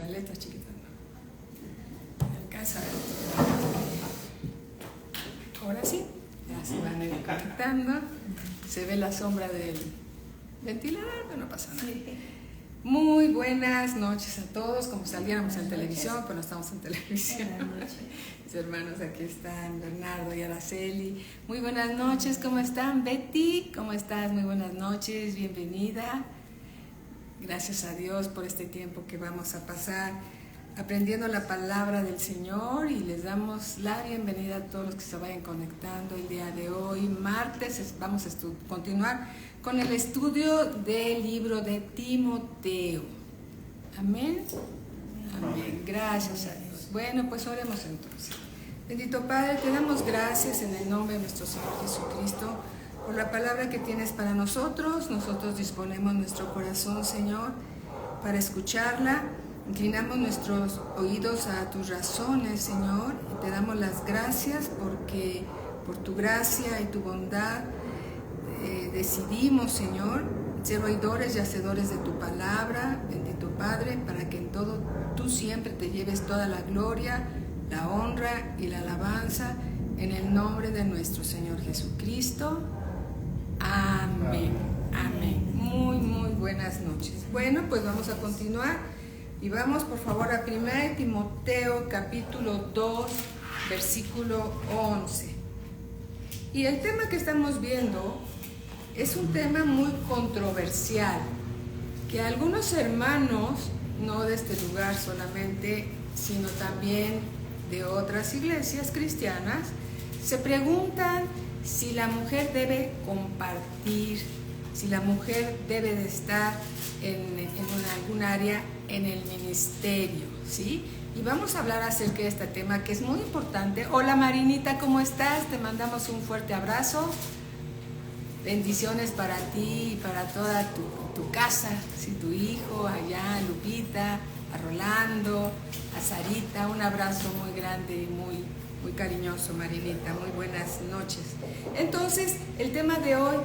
la letra chiquita no alcanza a ver. Ahora sí, ya se van a ir conectando. Se ve la sombra del ventilador, pero no pasa nada. Muy buenas noches a todos, como saliéramos en televisión, pero no estamos en televisión. Mis hermanos aquí están, Bernardo y Araceli. Muy buenas noches, ¿cómo están? Betty, ¿cómo estás? Muy buenas noches, bienvenida. Gracias a Dios por este tiempo que vamos a pasar aprendiendo la palabra del Señor, y les damos la bienvenida a todos los que se vayan conectando el día de hoy, martes. Vamos a continuar con el estudio del libro de Timoteo. Amén. Amén. Gracias a Dios. Bueno, pues oremos entonces. Bendito Padre, te damos gracias en el nombre de nuestro Señor Jesucristo por la palabra que tienes para nosotros. Nosotros disponemos nuestro corazón, Señor, para escucharla. Inclinamos nuestros oídos a tus razones, Señor, y te damos las gracias porque por tu gracia y tu bondad decidimos, Señor, ser oidores y hacedores de tu palabra. Bendito Padre, para que en todo tú siempre te lleves toda la gloria, la honra y la alabanza, en el nombre de nuestro Señor Jesucristo. Amén. Amén. Muy, muy buenas noches. Bueno, pues vamos a continuar. Y vamos por favor a 1 Timoteo capítulo 2, versículo 11. Y el tema que estamos viendo es un tema muy controversial, que algunos hermanos, no de este lugar solamente, sino también de otras iglesias cristianas, se preguntan si la mujer debe compartir, si la mujer debe de estar en algún área en el ministerio, ¿sí? Y vamos a hablar acerca de este tema que es muy importante. Hola Marinita, ¿cómo estás? Te mandamos un fuerte abrazo. Bendiciones para ti y para toda tu casa, ¿sí? Tu hijo, allá, Lupita, a Rolando, a Sarita. Un abrazo muy grande y muy cariñoso, Marinita. Muy buenas noches. Entonces, el tema de hoy,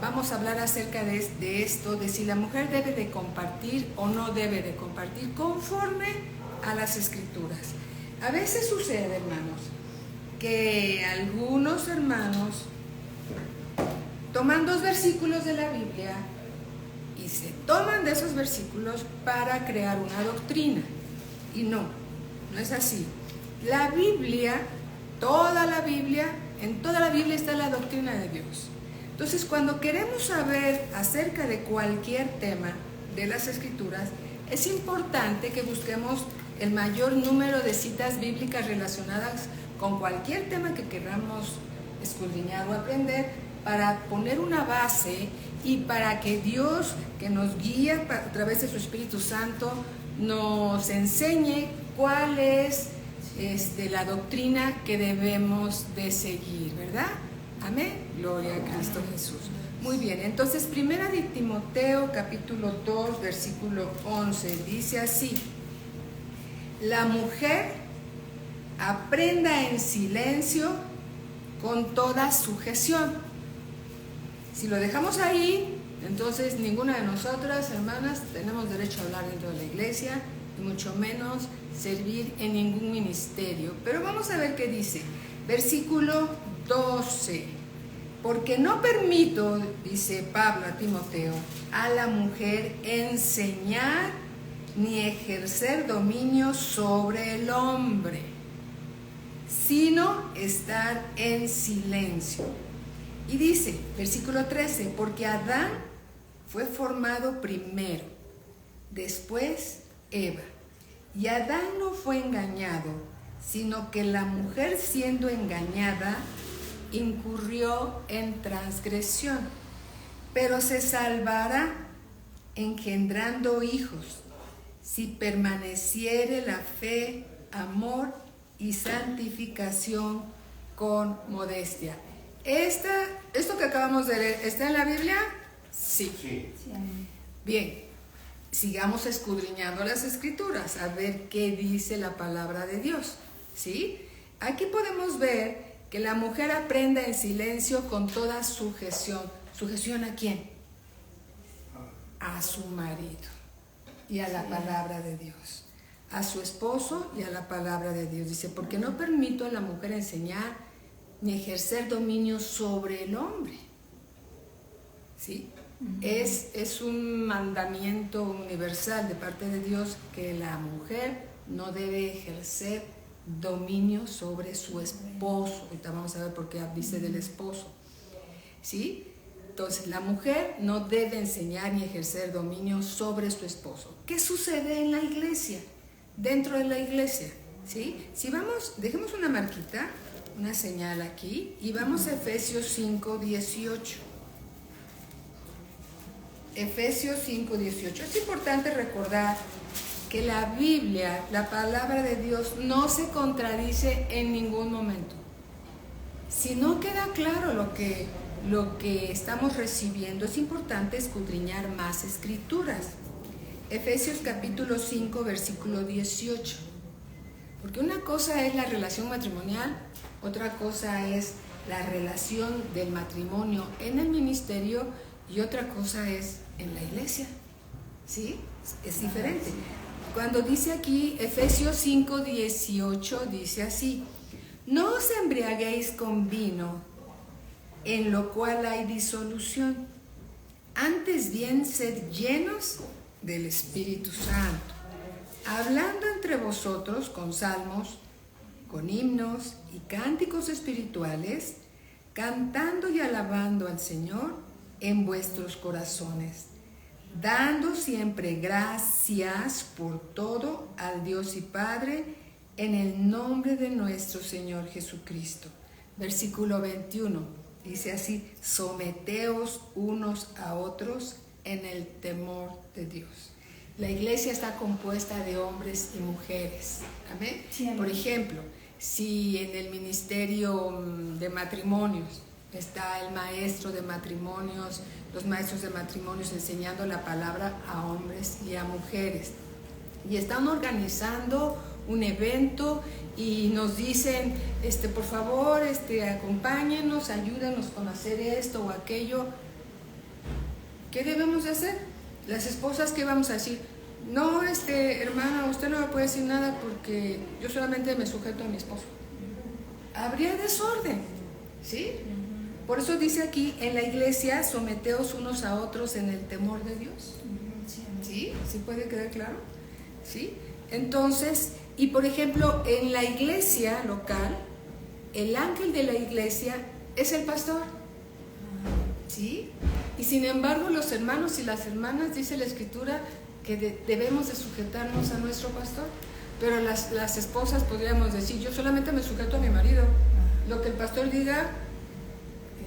vamos a hablar acerca de esto, de si la mujer debe de compartir o no debe de compartir conforme a las Escrituras. A veces sucede, hermanos, que algunos hermanos toman dos versículos de la Biblia y se toman de esos versículos para crear una doctrina. Y no es así. La Biblia, en toda la Biblia está la doctrina de Dios. Entonces, cuando queremos saber acerca de cualquier tema de las Escrituras, es importante que busquemos el mayor número de citas bíblicas relacionadas con cualquier tema que queramos escudriñar o aprender, para poner una base y para que Dios, que nos guía a través de su Espíritu Santo, nos enseñe cuál es la doctrina que debemos de seguir, ¿verdad? Amén. Gloria a Cristo Jesús. Muy bien, entonces 1 Timoteo capítulo 2, versículo 11, dice así: la mujer aprenda en silencio con toda sujeción. Si lo dejamos ahí, entonces ninguna de nosotras, hermanas, tenemos derecho a hablar dentro de la iglesia, y mucho menos servir en ningún ministerio. Pero vamos a ver qué dice. Versículo 12. Porque no permito, dice Pablo a Timoteo, a la mujer enseñar ni ejercer dominio sobre el hombre, sino estar en silencio. Y dice, versículo 13, porque Adán fue formado primero, después Eva. Y Adán no fue engañado, sino que la mujer, siendo engañada, incurrió en transgresión, pero se salvará engendrando hijos, si permaneciere la fe, amor y santificación con modestia. ¿Esto que acabamos de leer está en la Biblia? Sí. Bien, sigamos escudriñando las Escrituras a ver qué dice la palabra de Dios, ¿sí? Aquí podemos ver que la mujer aprenda en silencio con toda sujeción. ¿Sujeción a quién? A su marido y a la palabra de Dios. a su esposo y a la palabra de Dios. Dice, porque no permito a la mujer enseñar ni ejercer dominio sobre el hombre. ¿Sí? Es un mandamiento universal de parte de Dios que la mujer no debe ejercer dominio sobre su esposo. Ahorita vamos a ver por qué dice del esposo. ¿Sí? Entonces, la mujer no debe enseñar ni ejercer dominio sobre su esposo. ¿Qué sucede en la iglesia? Dentro de la iglesia, ¿sí? Si vamos, dejemos una marquita, una señal aquí, y vamos a Efesios 5:18. Efesios 5:18. Es importante recordar que la Biblia, la palabra de Dios, no se contradice en ningún momento. Si no queda claro lo que estamos recibiendo, es importante escudriñar más escrituras. Efesios capítulo 5, versículo 18. Porque una cosa es la relación matrimonial, otra cosa es la relación del matrimonio en el ministerio y otra cosa es en la iglesia. ¿Sí? Es diferente. Cuando dice aquí Efesios 5, 18, dice así: no os embriaguéis con vino, en lo cual hay disolución, antes bien sed llenos del Espíritu Santo, hablando entre vosotros con salmos, con himnos y cánticos espirituales, cantando y alabando al Señor en vuestros corazones, dando siempre gracias por todo al Dios y Padre, en el nombre de nuestro Señor Jesucristo. Versículo 21, dice así: someteos unos a otros en el temor de Dios. La iglesia está compuesta de hombres y mujeres. ¿Amén? Sí, amén. Por ejemplo, si en el ministerio de matrimonios está el maestro de matrimonios, los maestros de matrimonios enseñando la palabra a hombres y a mujeres, y están organizando un evento y nos dicen, por favor, acompáñenos, ayúdenos con hacer esto o aquello, ¿qué debemos de hacer? Las esposas, ¿qué vamos a decir? No, hermana, usted no me puede decir nada porque yo solamente me sujeto a mi esposo. Habría desorden, ¿sí? Por eso dice aquí, en la iglesia, someteos unos a otros en el temor de Dios. ¿Sí? ¿Sí puede quedar claro? ¿Sí? Entonces, y por ejemplo, en la iglesia local, el ángel de la iglesia es el pastor. ¿Sí? Y sin embargo, los hermanos y las hermanas, dice la Escritura, que debemos de sujetarnos a nuestro pastor. Pero las esposas podríamos decir, yo solamente me sujeto a mi marido. Lo que el pastor diga,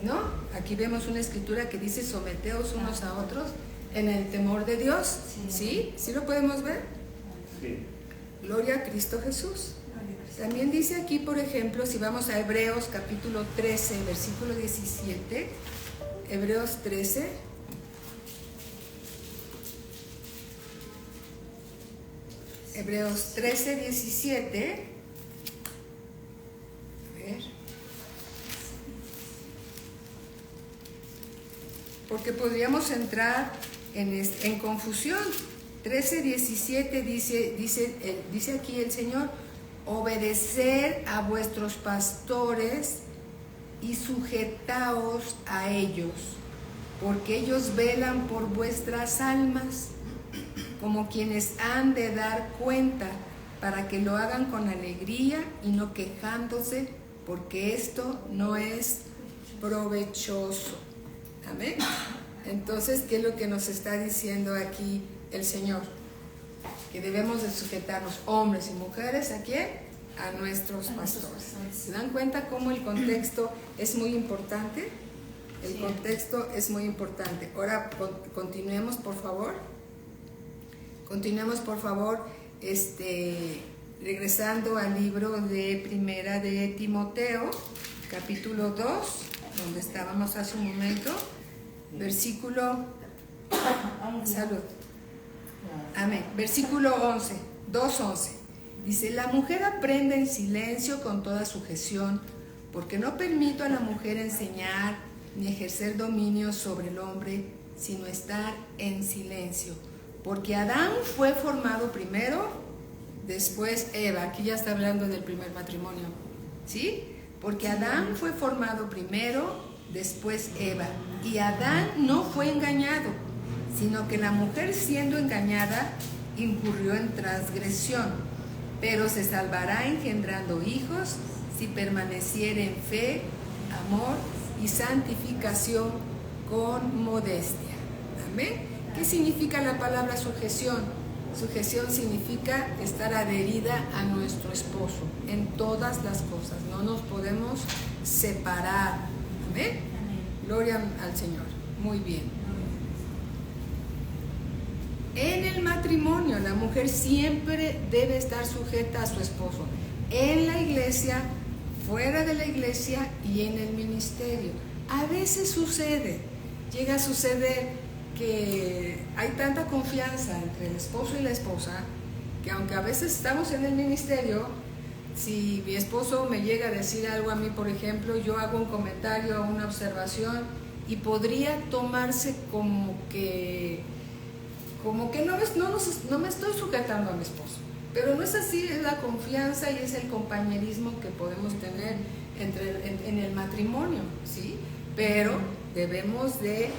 ¿no? Aquí vemos una Escritura que dice, someteos unos a otros en el temor de Dios. ¿Sí? ¿Sí lo podemos ver? Sí. Gloria a Cristo Jesús. También dice aquí, por ejemplo, si vamos a Hebreos capítulo 13, versículo 17, Hebreos 13, Hebreos 13, 17, a ver, porque podríamos entrar en confusión. 13, 17 dice aquí el Señor: obedeced a vuestros pastores y sujetaos a ellos, porque ellos velan por vuestras almas, como quienes han de dar cuenta, para que lo hagan con alegría y no quejándose, porque esto no es provechoso. Amén. Entonces, ¿qué es lo que nos está diciendo aquí el Señor? Que debemos de sujetarnos, hombres y mujeres, ¿a quién? A nuestros pastores. ¿Se dan cuenta cómo el contexto es muy importante? El contexto es muy importante. Ahora continuemos, por favor. Continuemos, por favor, regresando al libro de Primera de Timoteo, capítulo 2, donde estábamos hace un momento, versículo, salud, amén, versículo 11, 2:11, dice: la mujer aprende en silencio con toda sujeción, porque no permito a la mujer enseñar ni ejercer dominio sobre el hombre, sino estar en silencio. Porque Adán fue formado primero, después Eva. Aquí ya está hablando del primer matrimonio, ¿sí? Porque Adán fue formado primero, después Eva. Y Adán no fue engañado, sino que la mujer, siendo engañada, incurrió en transgresión, pero se salvará engendrando hijos si permaneciere en fe, amor y santificación con modestia. Amén. ¿Qué significa la palabra sujeción? Sujeción significa estar adherida a nuestro esposo en todas las cosas. No nos podemos separar. Amén. Gloria al Señor. Muy bien. En el matrimonio, la mujer siempre debe estar sujeta a su esposo. En la iglesia, fuera de la iglesia y en el ministerio. A veces llega a suceder que hay tanta confianza entre el esposo y la esposa, que aunque a veces estamos en el ministerio, si mi esposo me llega a decir algo a mí, por ejemplo, yo hago un comentario, una observación, y podría tomarse como que no me estoy sujetando a mi esposo. Pero no es así, es la confianza y es el compañerismo que podemos tener en el matrimonio, ¿sí? Pero debemos de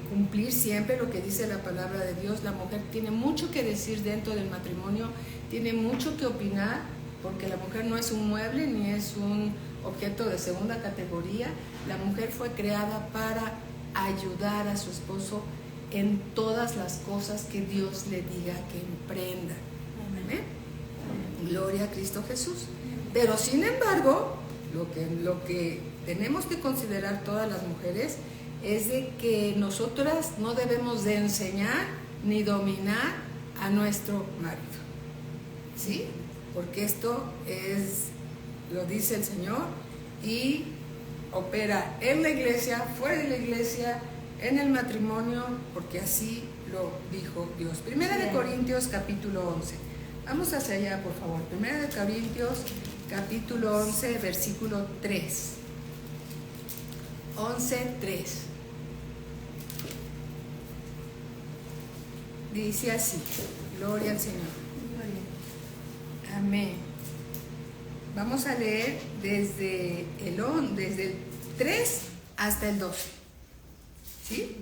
cumplir siempre lo que dice la palabra de Dios. La mujer tiene mucho que decir dentro del matrimonio, tiene mucho que opinar, porque la mujer no es un mueble ni es un objeto de segunda categoría. La mujer fue creada para ayudar a su esposo en todas las cosas que Dios le diga que emprenda. Amén. Gloria a Cristo Jesús. Pero sin embargo, lo que tenemos que considerar todas las mujeres es de que nosotras no debemos de enseñar ni dominar a nuestro marido, ¿sí? Porque esto lo dice el Señor y opera en la iglesia, fuera de la iglesia, en el matrimonio, porque así lo dijo Dios. Primera de Corintios capítulo 11. Vamos hacia allá, por favor. Primera de Corintios capítulo 11, versículo 3. 11:3. Dice así: gloria al Señor. Amén. Vamos a leer desde el 3 hasta el 12. ¿Sí?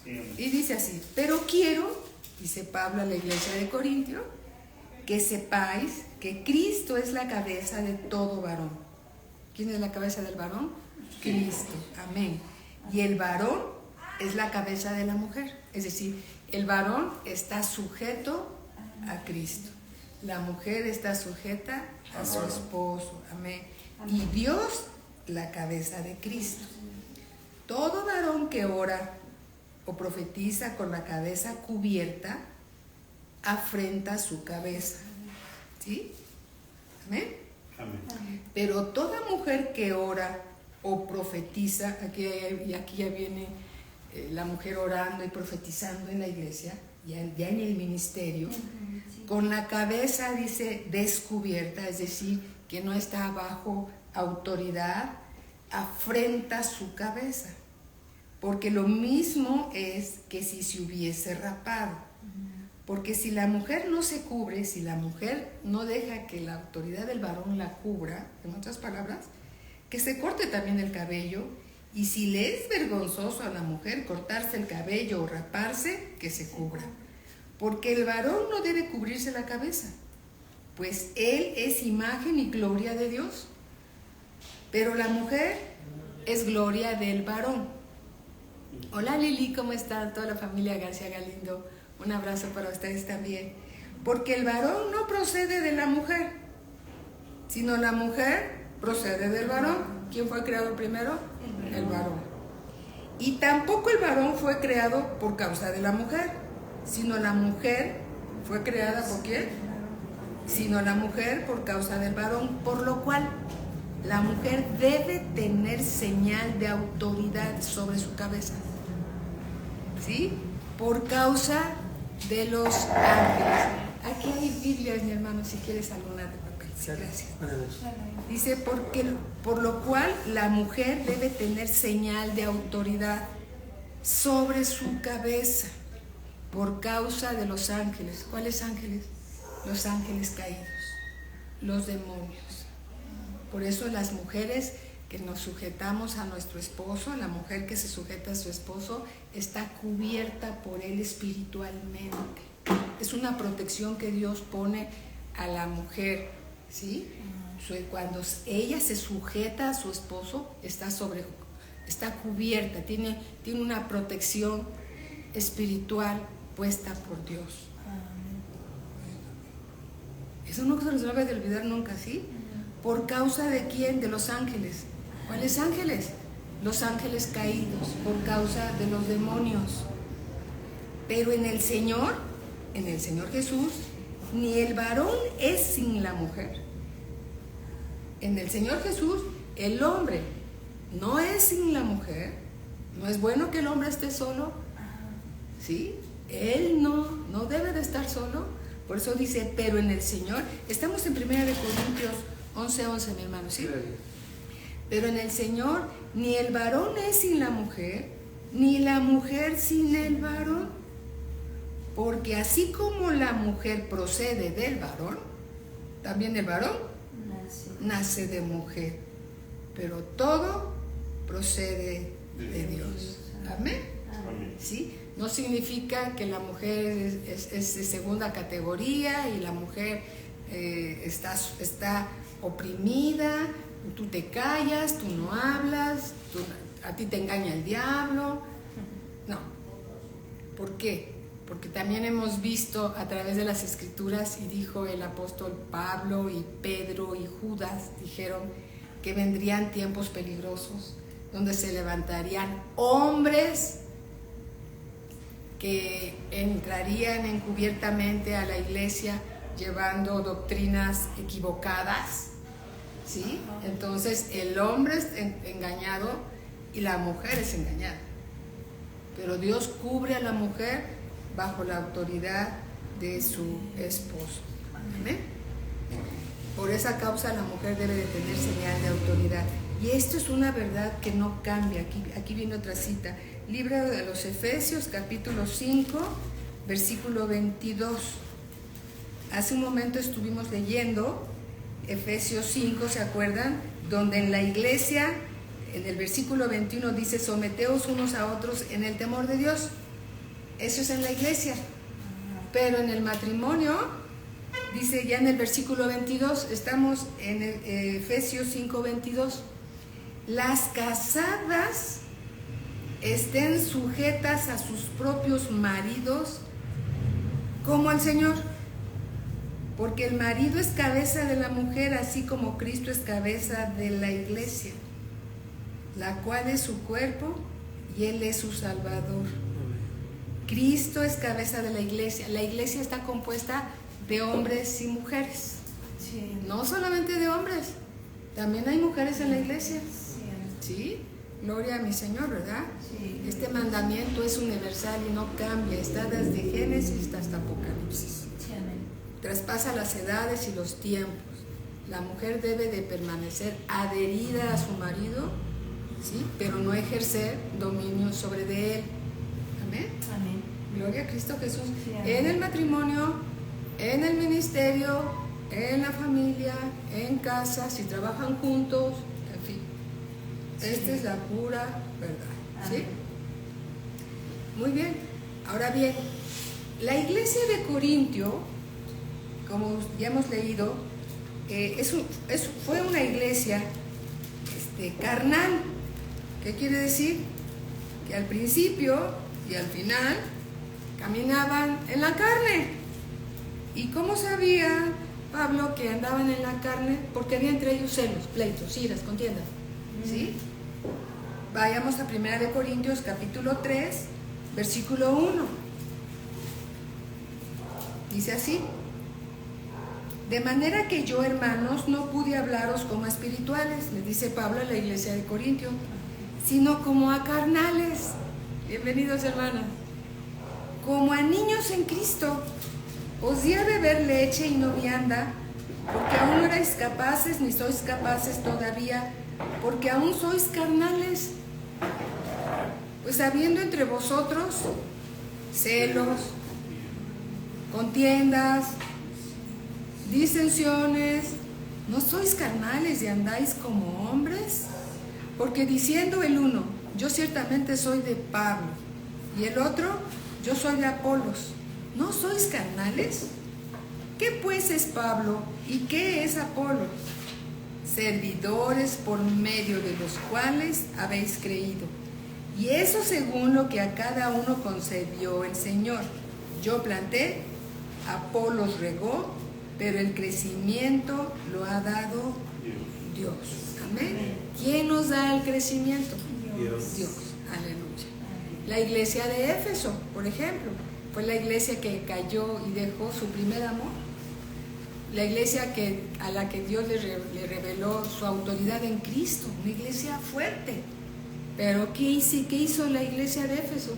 Sí. Y dice así: pero quiero, dice Pablo a la iglesia de Corintio, que sepáis que Cristo es la cabeza de todo varón. ¿Quién es la cabeza del varón? Cristo. Amén. Y el varón es la cabeza de la mujer. Es decir, el varón está sujeto a Cristo. La mujer está sujeta a su esposo. Amén. Y Dios, la cabeza de Cristo. Todo varón que ora o profetiza con la cabeza cubierta afrenta su cabeza. ¿Sí? Amén. Amén. Pero toda mujer que ora o profetiza, aquí ya viene la mujer orando y profetizando en la iglesia, ya en el ministerio, con la cabeza, dice, descubierta, es decir, que no está bajo autoridad, afrenta su cabeza. Porque lo mismo es que si se hubiese rapado. Porque si la mujer no se cubre, si la mujer no deja que la autoridad del varón la cubra, en otras palabras, que se corte también el cabello, y si le es vergonzoso a la mujer cortarse el cabello o raparse, que se cubra. Porque el varón no debe cubrirse la cabeza, pues él es imagen y gloria de Dios. Pero la mujer es gloria del varón. Hola Lili, ¿cómo está toda la familia García Galindo? Un abrazo para ustedes también. Porque el varón no procede de la mujer, sino la mujer procede del varón. ¿Quién fue creado primero? El varón. Y tampoco el varón fue creado por causa de la mujer, sino la mujer fue creada ¿por quién? Sino la mujer por causa del varón, por lo cual la mujer debe tener señal de autoridad sobre su cabeza, ¿sí? Por causa de los ángeles. Aquí hay Biblias, mi hermano, si quieres alguna de papel. Sí, gracias. Dice, por lo cual la mujer debe tener señal de autoridad sobre su cabeza, por causa de los ángeles. ¿Cuáles ángeles? los ángeles caídos, los demonios. Por eso las mujeres que nos sujetamos a nuestro esposo, la mujer que se sujeta a su esposo, está cubierta por él espiritualmente. Es una protección que Dios pone a la mujer, ¿sí? Cuando ella se sujeta a su esposo, está cubierta, tiene una protección espiritual puesta por Dios. Eso no se les debe de olvidar nunca, ¿sí? ¿Por causa de quién? De los ángeles. ¿Cuáles ángeles? Los ángeles caídos, por causa de los demonios. Pero en el Señor Jesús, ni el varón es sin la mujer. En el Señor Jesús, el hombre no es sin la mujer. No es bueno que el hombre esté solo, ¿sí? Él no debe de estar solo. Por eso dice, pero en el Señor. Estamos en 1 Corintios 11:11, mi hermano, ¿sí? Pero en el Señor, ni el varón es sin la mujer, ni la mujer sin el varón. Porque así como la mujer procede del varón, también el varón nace de mujer. Pero todo procede de Dios. Amén. ¿Sí? No significa que la mujer es de segunda categoría y la mujer está oprimida, tú te callas, tú no hablas, a ti te engaña el diablo. No. ¿Por qué? Porque también hemos visto a través de las Escrituras, y dijo el apóstol Pablo y Pedro y Judas, dijeron que vendrían tiempos peligrosos, donde se levantarían hombres que entrarían encubiertamente a la iglesia llevando doctrinas equivocadas, ¿sí? Entonces el hombre es engañado y la mujer es engañada, pero Dios cubre a la mujer bajo la autoridad de su esposo. ¿Amén? Por esa causa la mujer debe de tener señal de autoridad. Y esto es una verdad que no cambia. Aquí viene otra cita. Libro de los Efesios, capítulo 5, versículo 22. Hace un momento estuvimos leyendo Efesios 5, ¿se acuerdan? Donde en la iglesia, en el versículo 21 dice, someteos unos a otros en el temor de Dios. Eso es en la iglesia. Pero en el matrimonio, dice ya en el versículo 22, estamos en el, Efesios 5, 22. Las casadas estén sujetas a sus propios maridos como al Señor, porque el marido es cabeza de la mujer, así como Cristo es cabeza de la iglesia, la cual es su cuerpo y Él es su Salvador. Cristo es cabeza de la iglesia. La iglesia está compuesta de hombres y mujeres. Sí. No solamente de hombres, también hay mujeres en la iglesia. ¿Sí? Gloria a mi Señor, ¿verdad? Sí. Este mandamiento es universal y no cambia. Está desde Génesis hasta Apocalipsis. Sí, amén. Traspasa las edades y los tiempos. La mujer debe de permanecer adherida a su marido, ¿sí? Pero no ejercer dominio sobre de él. Amén. Amén. Gloria a Cristo Jesús. Sí, en el matrimonio, en el ministerio, en la familia, en casa, si trabajan juntos, en fin. Sí. Esta es la pura verdad. ¿Sí? Muy bien. Ahora bien, la iglesia de Corintio, como ya hemos leído, fue una iglesia carnal. ¿Qué quiere decir? Que al principio y al final caminaban en la carne. ¿Y cómo sabía Pablo que andaban en la carne? Porque había entre ellos celos, pleitos, iras, contiendas. ¿Sí? Vayamos a 1 Corintios capítulo 3, versículo 1. Dice así: de manera que yo, hermanos, no pude hablaros como a espirituales, le dice Pablo a la iglesia de Corintio, sino como a carnales. Bienvenidos, hermanas. Como a niños en Cristo. Os di a beber leche y no vianda, porque aún no erais capaces, ni sois capaces todavía, porque aún sois carnales. Pues habiendo entre vosotros celos, contiendas, disensiones. ¿No sois carnales y andáis como hombres? Porque diciendo el uno, yo ciertamente soy de Pablo, y el otro, yo soy de Apolos, ¿no sois carnales? ¿Qué pues es Pablo y qué es Apolo? Servidores por medio de los cuales habéis creído. Y eso según lo que a cada uno concedió el Señor. Yo planté, Apolos regó, pero el crecimiento lo ha dado Dios. Amén. ¿Quién nos da el crecimiento? Dios. Aleluya. La iglesia de Éfeso, por ejemplo, fue la iglesia que cayó y dejó su primer amor. La iglesia a la que Dios le reveló su autoridad en Cristo, una iglesia fuerte. Pero ¿qué hizo la iglesia de Éfeso?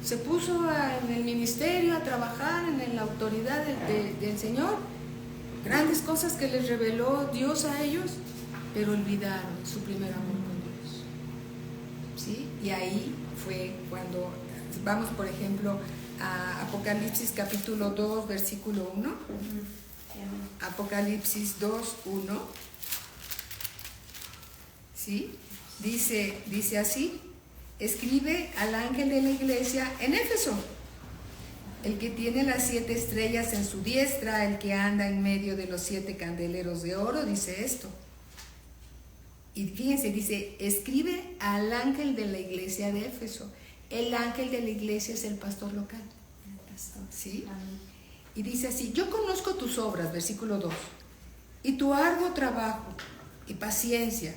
Se puso en el ministerio a trabajar en la autoridad del Señor. Grandes cosas que les reveló Dios a ellos, pero olvidaron su primer amor con Dios. ¿Sí? Y ahí fue cuando vamos, por ejemplo, a Apocalipsis capítulo 2, versículo 1. Apocalipsis 2, 1. ¿Sí? Dice así: escribe al ángel de la iglesia en Éfeso, el que tiene las 7 estrellas en su diestra, el que anda en medio de los 7 candeleros de oro, dice esto. Y fíjense, dice, escribe al ángel de la iglesia de Éfeso. El ángel de la iglesia es el pastor local. El pastor. ¿Sí? Y dice así: yo conozco tus obras, versículo 2, y tu arduo trabajo y paciencia,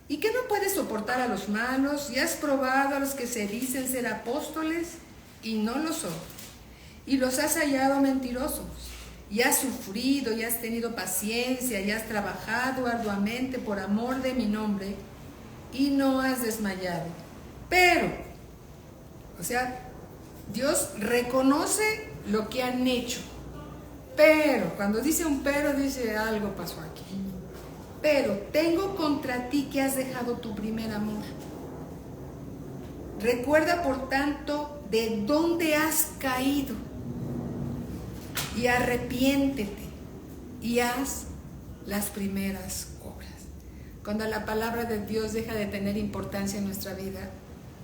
y que no puedes soportar a los malos, y has probado a los que se dicen ser apóstoles y no lo son, y los has hallado mentirosos, y has sufrido, y has tenido paciencia, y has trabajado arduamente por amor de mi nombre, y no has desmayado. Pero, o sea, Dios reconoce lo que han hecho. Pero, cuando dice un pero, dice algo pasó aquí. Pero tengo contra ti que has dejado tu primer amor. Recuerda, por tanto, de dónde has caído, y arrepiéntete y haz las primeras obras. Cuando la palabra de Dios deja de tener importancia en nuestra vida,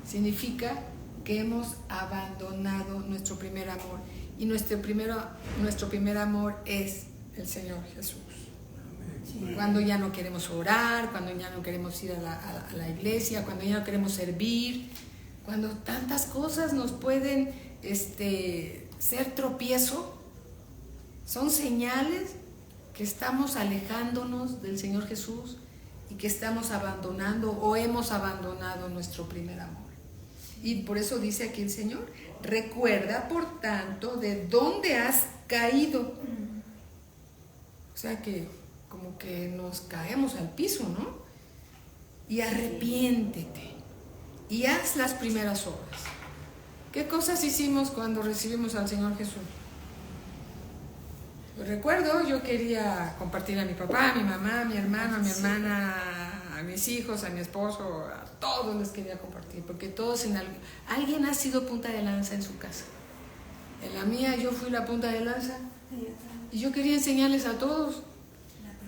significa que hemos abandonado nuestro primer amor. Y nuestro primer amor es el Señor Jesús. Sí. Cuando ya no queremos orar, cuando ya no queremos ir a la iglesia, cuando ya no queremos servir, cuando tantas cosas nos pueden ser tropiezo, son señales que estamos alejándonos del Señor Jesús y que estamos abandonando o hemos abandonado nuestro primer amor. Y por eso dice aquí el Señor: recuerda, por tanto, de dónde has caído. O sea que como que nos caemos al piso, ¿no? Y arrepiéntete y haz las primeras obras. ¿Qué cosas hicimos cuando recibimos al Señor Jesús? Recuerdo, yo quería compartir a mi papá, a mi mamá, a mi hermano, a mi hermana, a mis hijos, a mi esposo, a todos les quería compartir, porque todos alguien ha sido punta de lanza en su casa. En la mía yo fui la punta de lanza y yo quería enseñarles a todos.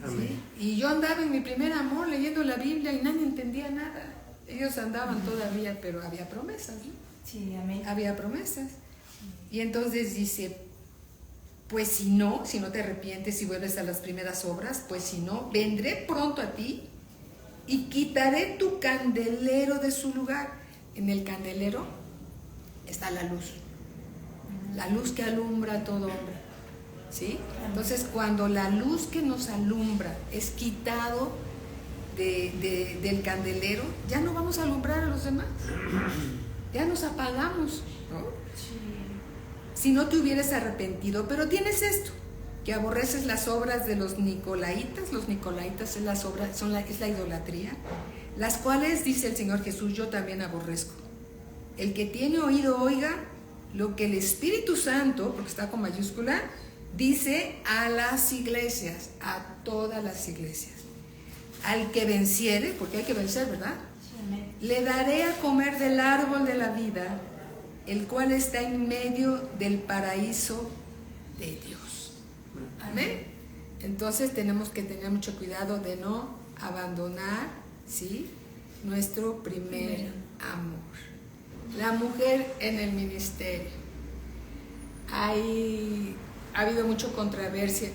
¿Sí? Y yo andaba en mi primer amor leyendo la Biblia y nadie entendía nada. Ellos andaban todavía, pero había promesas, ¿no? Sí, amén. Había promesas. Y entonces dice: pues si no te arrepientes y vuelves a las primeras obras, pues si no, vendré pronto a ti y quitaré tu candelero de su lugar. En el candelero está la luz que alumbra a todo hombre. ¿Sí? Entonces, cuando la luz que nos alumbra es quitado del candelero, ya no vamos a alumbrar a los demás. Ya nos apagamos, ¿no? Sí. Si no te hubieras arrepentido, pero tienes esto, que aborreces las obras de los nicolaitas. Los nicolaitas es la idolatría, las cuales, dice el Señor Jesús, yo también aborrezco. El que tiene oído oiga lo que el Espíritu Santo, porque está con mayúscula, dice a las iglesias, a todas las iglesias. Al que venciere, porque hay que vencer, ¿verdad? Sí, le daré a comer del árbol de la vida, el cual está en medio del paraíso de Dios. Amén. Entonces tenemos que tener mucho cuidado de no abandonar, ¿sí?, nuestro primer amor. La mujer en el ministerio. Ha habido mucha controversia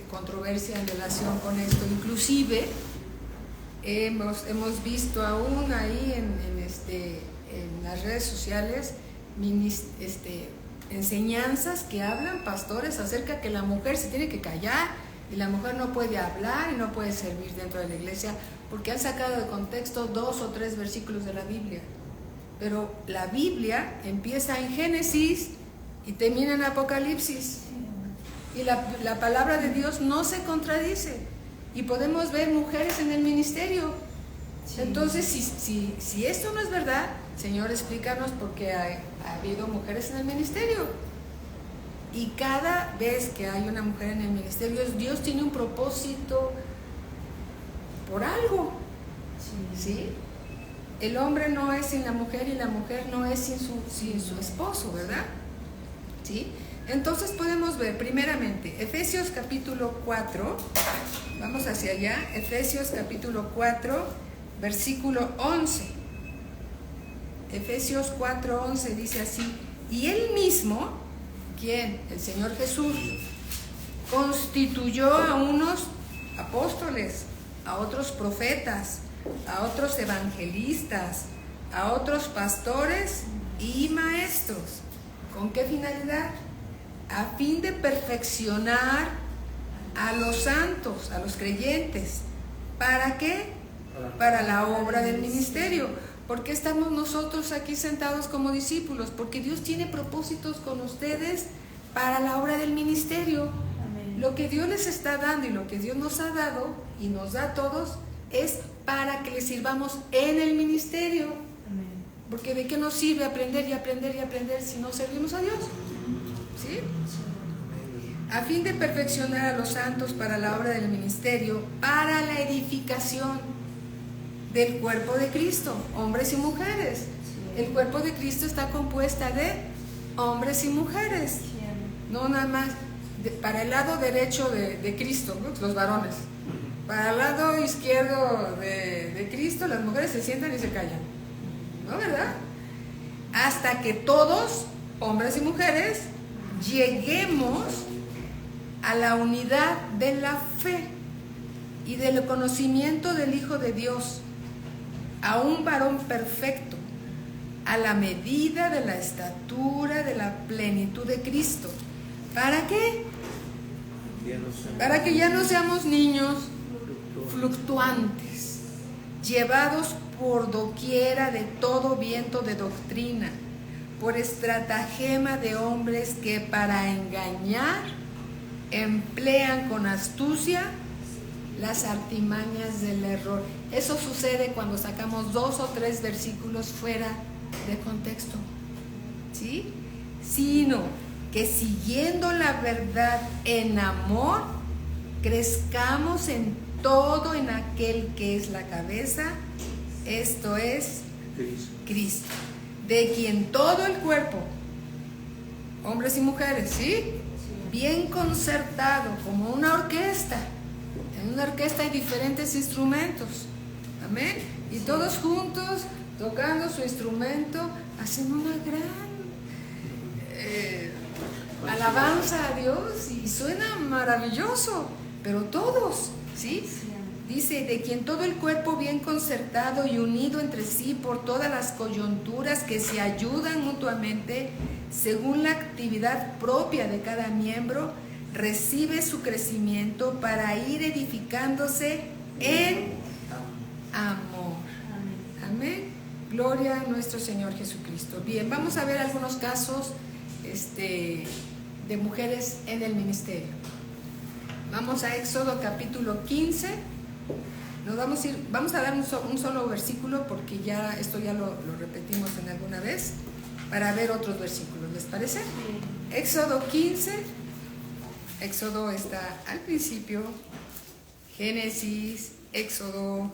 en relación con esto. Inclusive hemos visto aún ahí en las redes sociales enseñanzas que hablan pastores acerca que la mujer se tiene que callar y la mujer no puede hablar y no puede servir dentro de la iglesia porque han sacado de contexto 2 o 3 versículos de la Biblia. Pero la Biblia empieza en Génesis y termina en Apocalipsis. Y la palabra de Dios no se contradice. Y podemos ver mujeres en el ministerio. Sí. Entonces, si esto no es verdad, Señor, explícanos por qué ha habido mujeres en el ministerio. Y cada vez que hay una mujer en el ministerio, Dios tiene un propósito por algo. ¿Sí? El hombre no es sin la mujer y la mujer no es sin su esposo, ¿verdad? ¿Sí? Entonces podemos ver primeramente Efesios capítulo 4, vamos hacia allá, Efesios capítulo 4, versículo 11. Efesios 4:11 dice así: y él mismo, ¿quién? El Señor Jesús, constituyó a unos apóstoles, a otros profetas, a otros evangelistas, a otros pastores y maestros. ¿Con qué finalidad? A fin de perfeccionar a los santos, a los creyentes. ¿Para qué? Para la obra del ministerio. ¿Por qué estamos nosotros aquí sentados como discípulos? Porque Dios tiene propósitos con ustedes para la obra del ministerio. Amén. Lo que Dios les está dando y lo que Dios nos ha dado y nos da a todos es para que le sirvamos en el ministerio. Amén. Porque ¿de qué nos sirve aprender y aprender y aprender si no servimos a Dios? ¿Sí? A fin de perfeccionar a los santos para la obra del ministerio, para la edificación del cuerpo de Cristo, hombres y mujeres. El cuerpo de Cristo está compuesta de hombres y mujeres. No nada más para el lado derecho de Cristo, ¿no?, los varones. Para el lado izquierdo de Cristo, las mujeres se sientan y se callan. ¿No, verdad? Hasta que todos, hombres y mujeres, lleguemos a la unidad de la fe y del conocimiento del Hijo de Dios, a un varón perfecto, a la medida de la estatura de la plenitud de Cristo. ¿Para qué? Para que ya no seamos niños fluctuantes, llevados por doquiera de todo viento de doctrina, por estratagema de hombres que para engañar emplean con astucia las artimañas del error. Eso sucede cuando sacamos 2 o 3 versículos fuera de contexto, ¿sí? Sino que siguiendo la verdad en amor, crezcamos en todo en aquel que es la cabeza, esto es Cristo, de quien todo el cuerpo, hombres y mujeres, ¿sí?, bien concertado como una orquesta. En una orquesta hay diferentes instrumentos, amén, y todos juntos tocando su instrumento hacen una gran alabanza a Dios y suena maravilloso, pero todos, ¿sí? Dice, de quien todo el cuerpo bien concertado y unido entre sí por todas las coyunturas que se ayudan mutuamente según la actividad propia de cada miembro, recibe su crecimiento para ir edificándose en amor. Amén. Gloria a nuestro Señor Jesucristo. Bien, vamos a ver algunos casos de mujeres en el ministerio. Vamos a Éxodo capítulo 15. Vamos a dar un solo versículo porque ya lo repetimos en alguna vez para ver otros versículos. ¿Les parece? Sí. Éxodo 15. Éxodo está al principio. Génesis, Éxodo,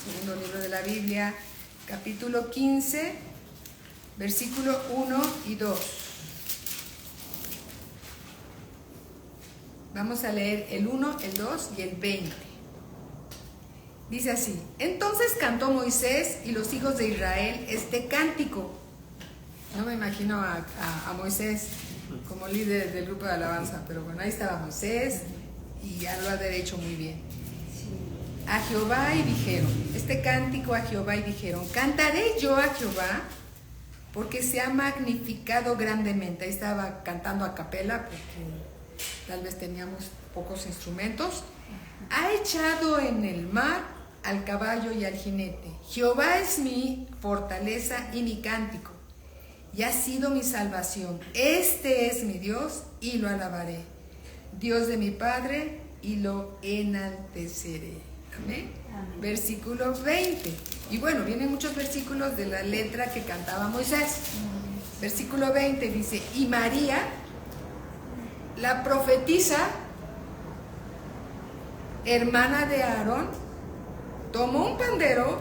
segundo libro de la Biblia, capítulo 15, versículo 1 y 2. Vamos a leer el 1, el 2 y el 20. Dice así: entonces cantó Moisés y los hijos de Israel este cántico. No me imagino a Moisés como líder del grupo de alabanza, pero bueno, ahí estaba Moisés y ya lo ha hecho muy bien. A Jehová y dijeron, este cántico a Jehová y dijeron, cantaré yo a Jehová porque se ha magnificado grandemente. Ahí estaba cantando a capela porque tal vez teníamos pocos instrumentos. Ha echado en el mar al caballo y al jinete. Jehová es mi fortaleza y mi cántico, y ha sido mi salvación. Este es mi Dios y lo alabaré, Dios de mi Padre, y lo enalteceré. Amén. Amén. Versículo 20. Y bueno, vienen muchos versículos de la letra que cantaba Moisés. Versículo 20 dice, y María, la profetisa, hermana de Aarón, tomó un pandero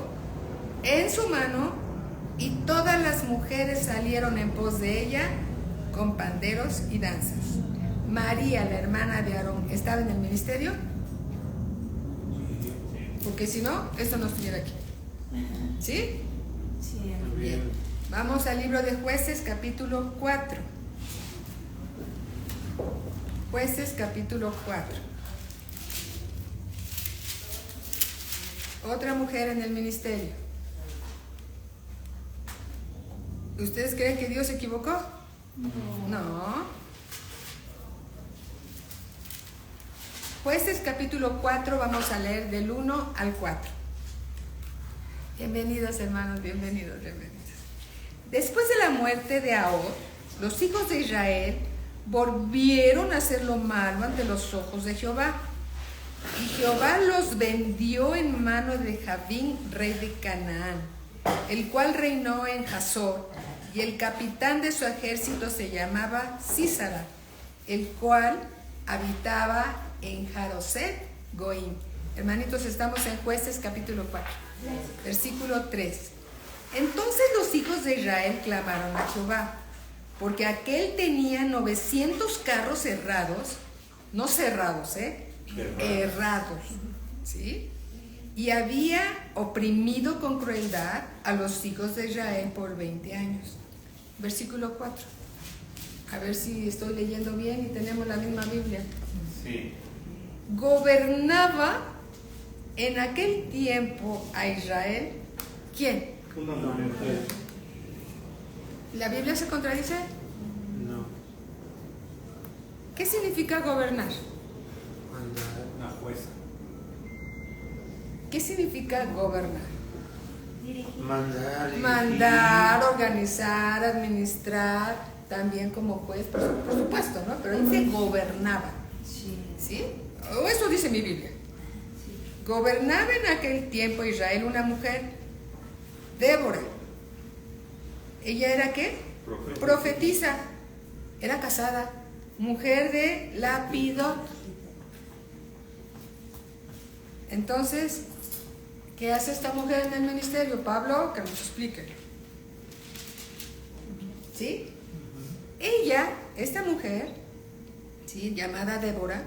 en su mano, y todas las mujeres salieron en pos de ella con panderos y danzas. María, la hermana de Aarón, ¿estaba en el ministerio? Porque si no, esto no estuviera aquí. ¿Sí? Sí. Bien. Vamos al libro de Jueces, capítulo 4. Jueces, capítulo 4. Otra mujer en el ministerio. ¿Ustedes creen que Dios se equivocó? No. Jueces capítulo 4, vamos a leer del 1 al 4. Bienvenidos, hermanos, bienvenidos. Después de la muerte de Ahor, los hijos de Israel volvieron a hacer lo malo ante los ojos de Jehová. Y Jehová los vendió en mano de Jabín, rey de Canaán, el cual reinó en Hazor, y el capitán de su ejército se llamaba Sísara, el cual habitaba en Jaroset Goim. Hermanitos, estamos en Jueces capítulo 4, versículo 3. Entonces los hijos de Israel clamaron a Jehová, porque aquel tenía 900 carros errados, no cerrados, errados, ¿sí? Y había oprimido con crueldad a los hijos de Israel por 20 años. Versículo 4. A ver si estoy leyendo bien y tenemos la misma Biblia. Sí. Gobernaba en aquel tiempo a Israel, ¿quién? Una mujer. ¿La Biblia se contradice? No. ¿Qué significa gobernar? Una jueza. ¿Qué significa gobernar? Mandar, organizar, administrar, también como juez, por supuesto, ¿no? Pero dice gobernaba. ¿Sí? O eso dice mi Biblia. Gobernaba en aquel tiempo Israel una mujer, Débora. ¿Ella era qué? Profetisa. Era casada, mujer de Lapidot. Entonces, ¿qué hace esta mujer en el ministerio? Pablo, que nos explique. ¿Sí? Ella, esta mujer, ¿sí?, llamada Débora,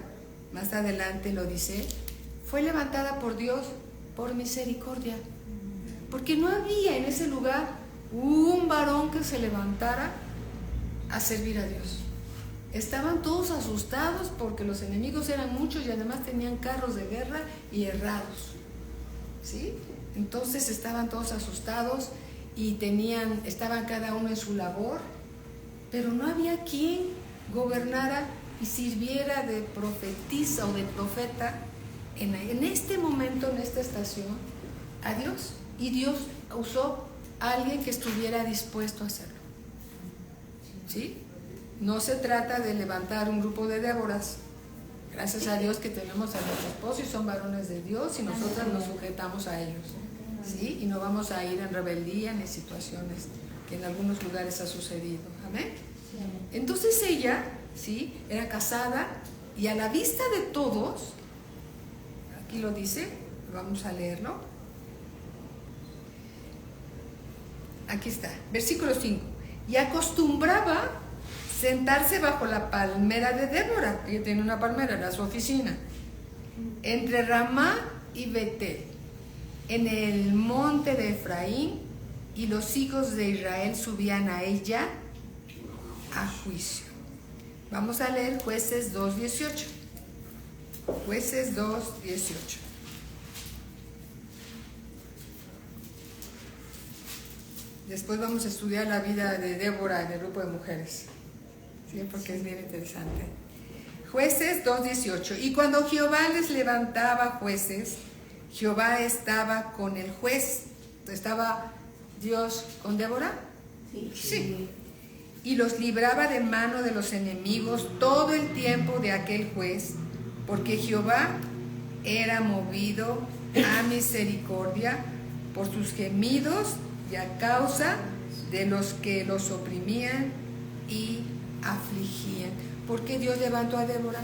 más adelante lo dice, fue levantada por Dios por misericordia, porque no había en ese lugar un varón que se levantara a servir a Dios. Estaban todos asustados porque los enemigos eran muchos y además tenían carros de guerra y errados, ¿sí? Entonces estaban todos asustados y estaban cada uno en su labor, pero no había quien gobernara y sirviera de profetisa o de profeta en este momento, en esta estación, a Dios. Y Dios usó a alguien que estuviera dispuesto a hacerlo, ¿sí? No se trata de levantar un grupo de Déboras. Gracias a Dios que tenemos a nuestro esposo y son varones de Dios y nosotras nos sujetamos a ellos, ¿sí? Y no vamos a ir en rebeldía ni situaciones que en algunos lugares ha sucedido. Amén. Entonces ella, ¿sí?, era casada y a la vista de todos, aquí lo dice, vamos a leerlo. Aquí está, versículo 5. Y acostumbraba sentarse bajo la palmera de Débora. Ella tiene una palmera, era su oficina. Entre Ramá y Betel, en el monte de Efraín, y los hijos de Israel subían a ella a juicio. Vamos a leer Jueces 2:18. Jueces 2:18. Después vamos a estudiar la vida de Débora en el grupo de mujeres, ¿sí? Porque es bien interesante. Jueces 2:18. Y cuando Jehová les levantaba jueces, Jehová estaba con el juez. ¿Estaba Dios con Débora? Sí. Y los libraba de mano de los enemigos todo el tiempo de aquel juez, porque Jehová era movido a misericordia por sus gemidos y a causa de los que los oprimían y afligían. ¿Por qué Dios levantó a Débora?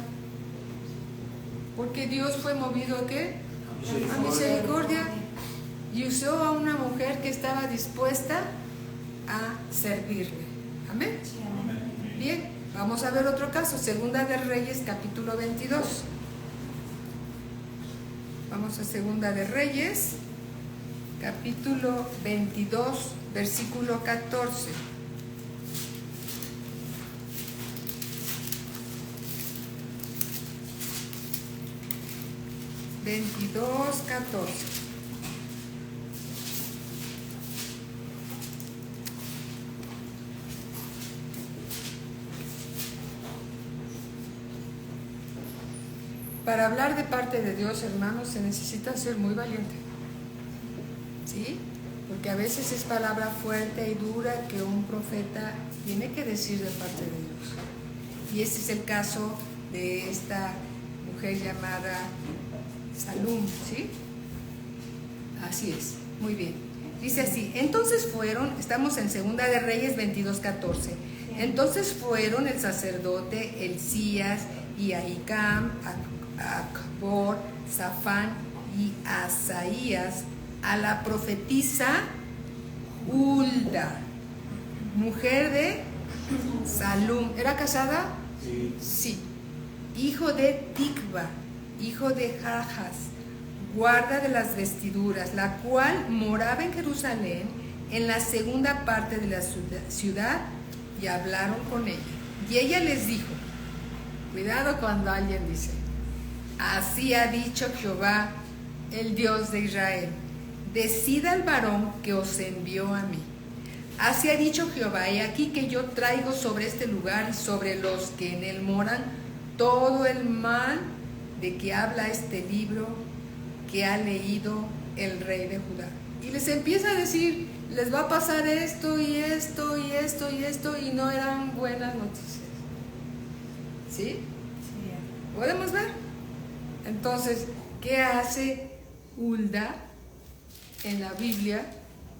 Porque Dios fue movido ¿a qué? A misericordia. Y usó a una mujer que estaba dispuesta a servirle. Amén. Bien, vamos a ver otro caso. Segunda de Reyes, capítulo 22. Vamos a Segunda de Reyes, capítulo 22, versículo 14. Para hablar de parte de Dios, hermanos, se necesita ser muy valiente, ¿sí? Porque a veces es palabra fuerte y dura que un profeta tiene que decir de parte de Dios. Y este es el caso de esta mujer llamada Salum, ¿sí? Así es, muy bien. Dice así: entonces fueron, estamos en Segunda de Reyes 22:14. Entonces fueron el sacerdote Elías y Ahicam, Acbor, Safán y Asaías a la profetisa Hulda, mujer de Salum. ¿Era casada? Sí. Hijo de Tikva, hijo de Jahas, guarda de las vestiduras, la cual moraba en Jerusalén, en la segunda parte de la ciudad, y hablaron con ella. Y ella les dijo, cuidado cuando alguien dice, así ha dicho Jehová, el Dios de Israel, decida al varón que os envió a mí. Así ha dicho Jehová, he aquí que yo traigo sobre este lugar y sobre los que en él moran todo el mal de que habla este libro que ha leído el rey de Judá. Y les empieza a decir, les va a pasar esto y esto y esto y esto, y no eran buenas noticias. ¿Sí? Sí. ¿Podemos ver? Entonces, ¿qué hace Hulda en la Biblia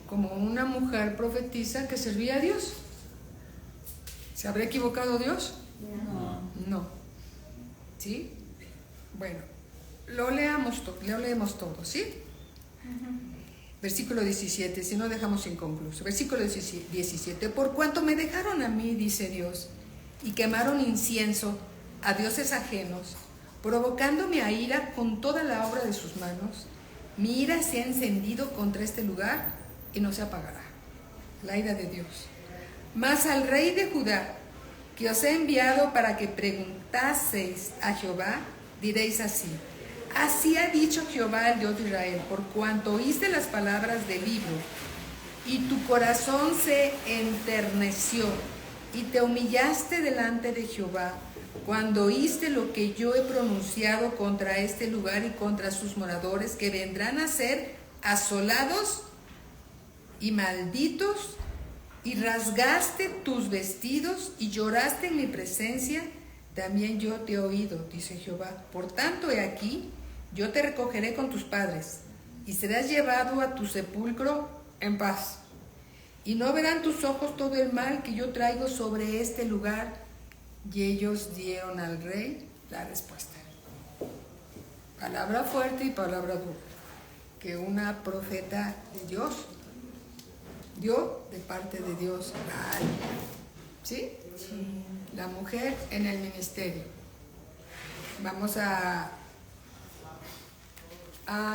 como una mujer profetisa que servía a Dios? ¿Se habrá equivocado Dios? No. ¿Sí? Bueno, lo leemos todo, ¿sí? Versículo 17, si no dejamos inconcluso. Versículo 17, por cuanto me dejaron a mí, dice Dios, y quemaron incienso a dioses ajenos, provocándome a ira con toda la obra de sus manos, mi ira se ha encendido contra este lugar y no se apagará. La ira de Dios. Mas al rey de Judá, que os he enviado para que preguntaseis a Jehová, diréis así: así ha dicho Jehová, el Dios de Israel, por cuanto oíste las palabras del libro, y tu corazón se enterneció, y te humillaste delante de Jehová, cuando oíste lo que yo he pronunciado contra este lugar y contra sus moradores, que vendrán a ser asolados y malditos, y rasgaste tus vestidos y lloraste en mi presencia, también yo te he oído, dice Jehová. Por tanto, he aquí, yo te recogeré con tus padres, y serás llevado a tu sepulcro en paz. Y no verán tus ojos todo el mal que yo traigo sobre este lugar. Y ellos dieron al rey la respuesta. Palabra fuerte y palabra dura, que una profeta de Dios dio de parte de Dios a alguien. ¿Sí? La mujer en el ministerio. Vamos a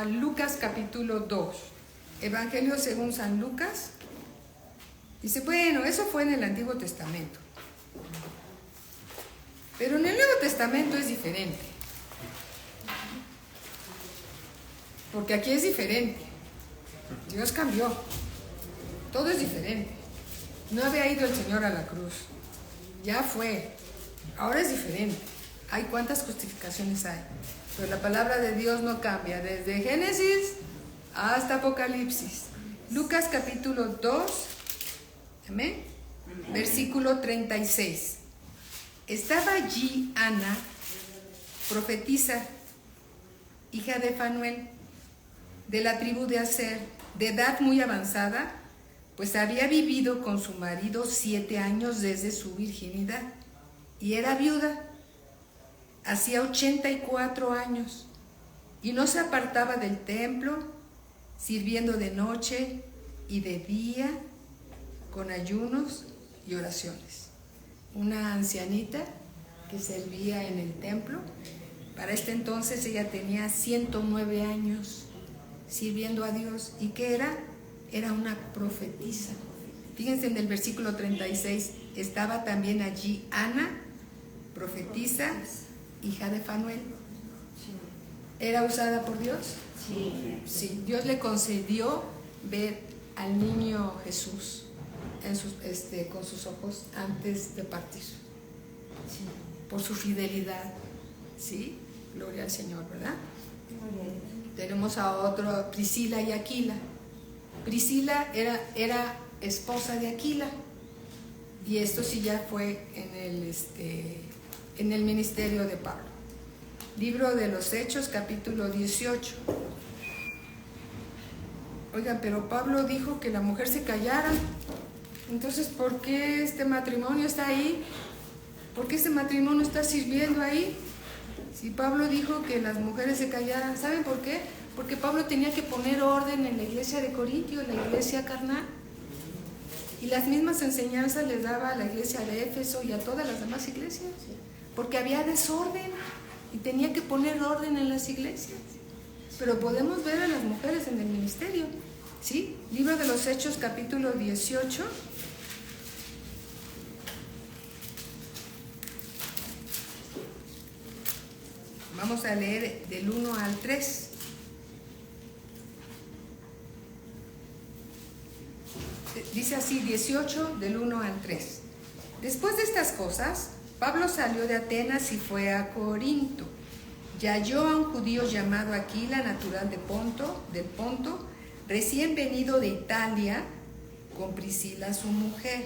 Lucas capítulo 2. Evangelio según San Lucas. Dice, bueno, eso fue en el Antiguo Testamento. Pero en el Nuevo Testamento es diferente. Porque aquí es diferente. Dios cambió. Todo es diferente. No había ido el Señor a la cruz. Ya fue. Ahora es diferente. Hay cuántas justificaciones hay. Pero la palabra de Dios no cambia. Desde Génesis hasta Apocalipsis. Lucas capítulo 2. Amén. Versículo 36. Estaba allí Ana, profetisa, hija de Fanuel, de la tribu de Aser, de edad muy avanzada, pues había vivido con su marido 7 años desde su virginidad, y era viuda, hacía 84 años, y no se apartaba del templo, sirviendo de noche y de día, con ayunos y oraciones. Una ancianita que servía en el templo. Para este entonces ella tenía 109 años sirviendo a Dios. ¿Y qué era? Era una profetisa. Fíjense en el versículo 36, estaba también allí Ana, profetisa, hija de Fanuel. ¿Era usada por Dios? Sí. Dios le concedió ver al niño Jesús con sus ojos antes de partir, por su fidelidad, ¿sí? Gloria al Señor, ¿verdad? Tenemos a otro, Priscila y Aquila. Priscila era esposa de Aquila, y esto sí ya fue en el ministerio de Pablo. Libro de los Hechos, capítulo 18. Oigan, pero Pablo dijo que la mujer se callara. Entonces, ¿por qué este matrimonio está ahí? ¿Por qué este matrimonio está sirviendo ahí? Si Pablo dijo que las mujeres se callaran, ¿saben por qué? Porque Pablo tenía que poner orden en la iglesia de Corintio, la iglesia carnal. Y las mismas enseñanzas les daba a la iglesia de Éfeso y a todas las demás iglesias. Porque había desorden y tenía que poner orden en las iglesias. Pero podemos ver a las mujeres en el ministerio, ¿sí? Libro de los Hechos, capítulo 18. Vamos a leer del 1 al 3. Dice así, 18 del 1 al 3. Después de estas cosas, Pablo salió de Atenas y fue a Corinto. Y halló a un judío llamado Aquila, natural del Ponto, recién venido de Italia, con Priscila su mujer,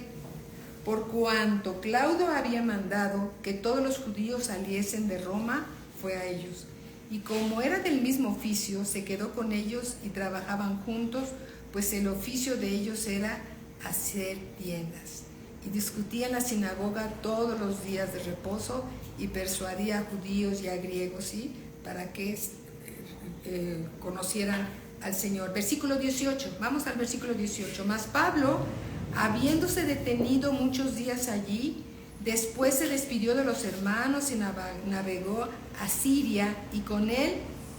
por cuanto Claudio había mandado que todos los judíos saliesen de Roma, fue a ellos. Y como era del mismo oficio, se quedó con ellos y trabajaban juntos, pues el oficio de ellos era hacer tiendas. Y discutía en la sinagoga todos los días de reposo y persuadía a judíos y a griegos, ¿sí? Para que conocieran al Señor. Versículo 18, vamos al versículo 18. Mas Pablo, habiéndose detenido muchos días allí, después se despidió de los hermanos y navegó a Siria, y con él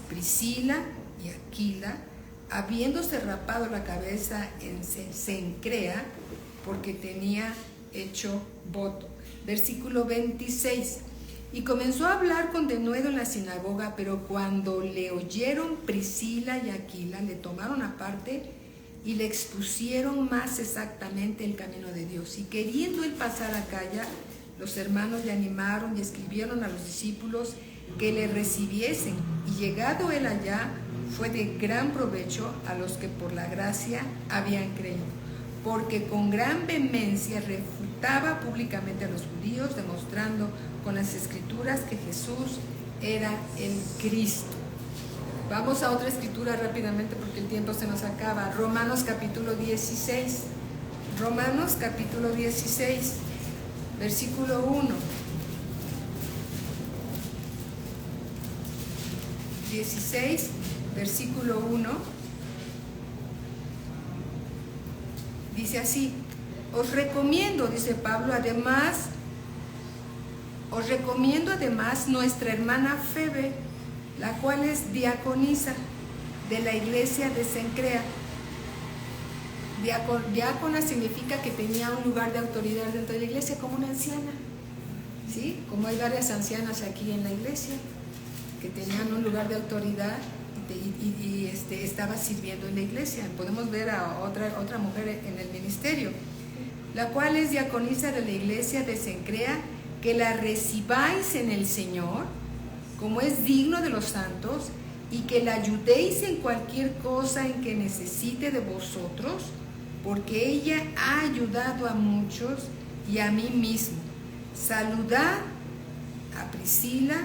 Priscila y Aquila, habiéndose rapado la cabeza en Cencrea, porque tenía hecho voto. Versículo 26. Y comenzó a hablar con denuedo en la sinagoga, pero cuando le oyeron Priscila y Aquila, le tomaron aparte y le expusieron más exactamente el camino de Dios. Y queriendo él pasar a Acaya, los hermanos le animaron y escribieron a los discípulos que le recibiesen. Y llegado él allá, fue de gran provecho a los que por la gracia habían creído, porque con gran vehemencia refutaba públicamente a los judíos, demostrando con las escrituras que Jesús era el Cristo. Vamos a otra escritura rápidamente porque el tiempo se nos acaba. Romanos capítulo 16. Romanos capítulo 16, versículo 1. 16, versículo 1. Dice así: os recomiendo, dice Pablo, además Os recomiendo además nuestra hermana Febe, la cual es diaconisa de la iglesia de Cencrea. Diácona significa que tenía un lugar de autoridad dentro de la iglesia, como una anciana, ¿sí? Como hay varias ancianas aquí en la iglesia que tenían un lugar de autoridad y estaba sirviendo en la iglesia. Podemos ver a otra mujer en el ministerio, la cual es diaconisa de la iglesia de Cencrea, que la recibáis en el Señor, como es digno de los santos, y que la ayudéis en cualquier cosa en que necesite de vosotros, porque ella ha ayudado a muchos y a mí mismo. Saludad a Priscila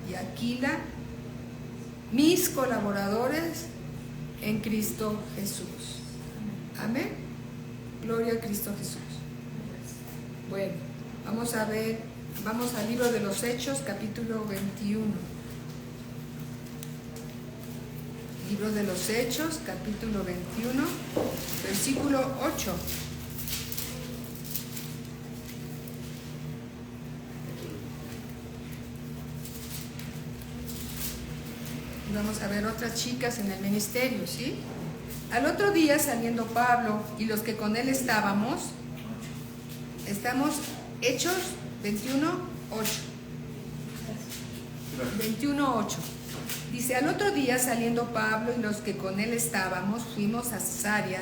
y Aquila, mis colaboradores en Cristo Jesús. Amén. Gloria a Cristo Jesús. Bueno, vamos al libro de los Hechos, capítulo 21. Libro de los Hechos, capítulo 21, versículo 8. Vamos a ver otras chicas en el ministerio, ¿sí? Al otro día, saliendo Pablo y los que con él estamos Hechos 21, 8. 21, 8. Dice, al otro día, saliendo Pablo y los que con él estábamos, fuimos a Cesarea,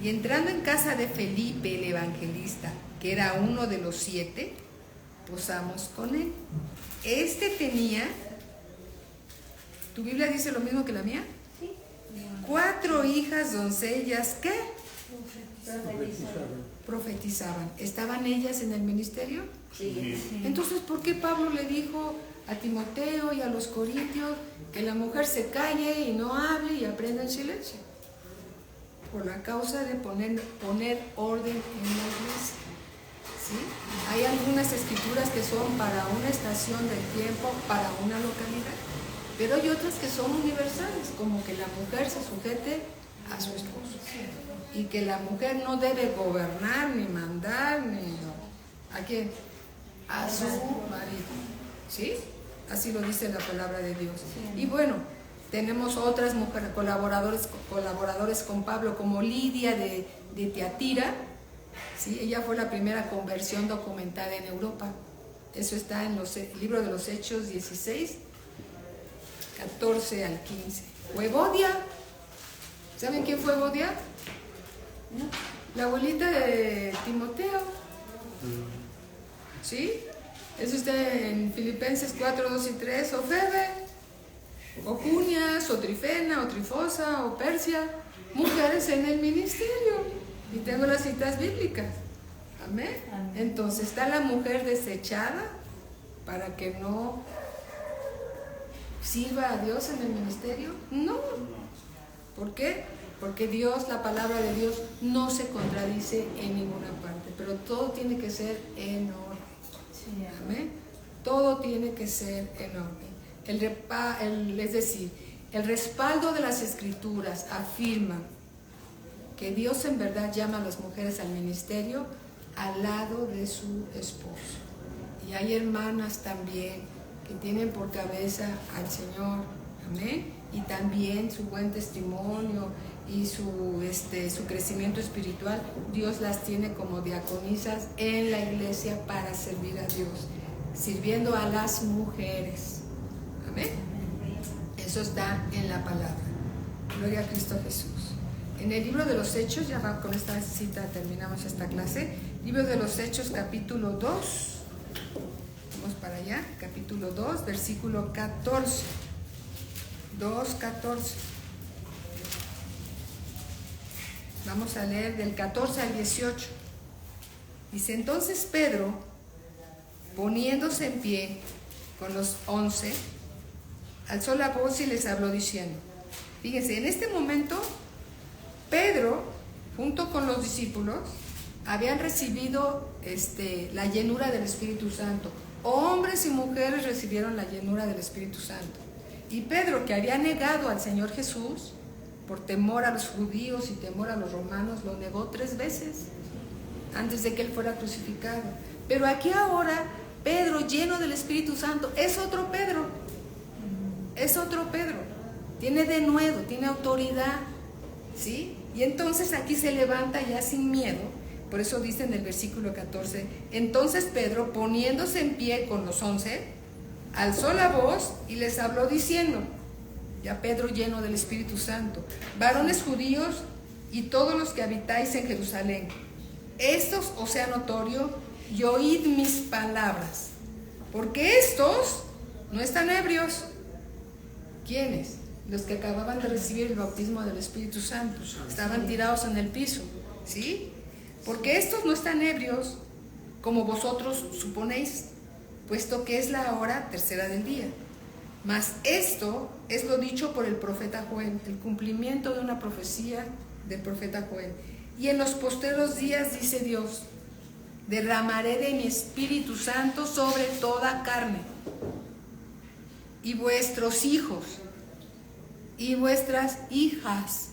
y entrando en casa de Felipe, el evangelista, que era uno de los 7, posamos con él. Este tenía, ¿tu Biblia dice lo mismo que la mía? Sí. 4 hijas doncellas, ¿qué? Profetizaban. Profetizaban. ¿Estaban ellas en el ministerio? Sí. Entonces, ¿por qué Pablo le dijo a Timoteo y a los corintios que la mujer se calle y no hable y aprenda en silencio? Por la causa de poner orden en la iglesia, ¿sí? Hay algunas escrituras que son para una estación del tiempo, para una localidad, pero hay otras que son universales, como que la mujer se sujete a su esposo y que la mujer no debe gobernar ni mandar ¿a quién? A su marido, ¿sí? Así lo dice la palabra de Dios. Y bueno, tenemos otras mujeres colaboradores con Pablo, como Lidia de Tiatira, ¿sí? Ella fue la primera conversión documentada en Europa. Eso está en el libro de los Hechos 16, 14 al 15. Evodia, ¿saben quién fue Evodia? La abuelita de Timoteo, ¿sí? Eso está en Filipenses 4, 2 y 3. O Febe, o Junias, o Trifena, o Trifosa, o Persia, mujeres en el ministerio. Y tengo las citas bíblicas. Amén. Entonces, ¿está la mujer desechada para que no sirva a Dios en el ministerio? No. ¿Por qué? Porque Dios, la palabra de Dios, no se contradice en ninguna parte, pero todo tiene que ser en orden. Amén. Todo tiene que ser en orden. Es decir, el respaldo de las escrituras afirma que Dios en verdad llama a las mujeres al ministerio al lado de su esposo. Y hay hermanas también que tienen por cabeza al Señor. Amén. Y también su buen testimonio y su crecimiento espiritual, Dios las tiene como diaconisas en la iglesia para servir a Dios, sirviendo a las mujeres. Amén. Eso está en la palabra. Gloria a Cristo Jesús. En el libro de los Hechos, ya va, con esta cita terminamos esta clase. Libro de los Hechos, capítulo 2. Vamos para allá, capítulo 2, versículo 14. 2:14. Vamos a leer del 14 al 18. Dice, entonces Pedro, poniéndose en pie con los 11, alzó la voz y les habló diciendo, fíjense, en este momento Pedro, junto con los discípulos, habían recibido la llenura del Espíritu Santo. Hombres y mujeres recibieron la llenura del Espíritu Santo. Y Pedro, que había negado al Señor Jesús por temor a los judíos y temor a los romanos, lo negó 3 veces antes de que él fuera crucificado. Pero aquí ahora Pedro, lleno del Espíritu Santo, es otro Pedro. Es otro Pedro. Tiene denuedo, tiene autoridad, ¿sí? Y entonces aquí se levanta ya sin miedo. Por eso dice en el versículo 14, entonces Pedro, poniéndose en pie con los 11, alzó la voz y les habló diciendo, ya Pedro lleno del Espíritu Santo, varones judíos y todos los que habitáis en Jerusalén, estos os sea notorio y oíd mis palabras, porque estos no están ebrios. ¿Quiénes? Los que acababan de recibir el bautismo del Espíritu Santo, estaban tirados en el piso, ¿sí? Porque estos no están ebrios, como vosotros suponéis, puesto que es la hora tercera del día. Mas esto es lo dicho por el profeta Joel, el cumplimiento de una profecía del profeta Joel. Y en los postreros días, dice Dios, derramaré de mi Espíritu Santo sobre toda carne, y vuestros hijos y vuestras hijas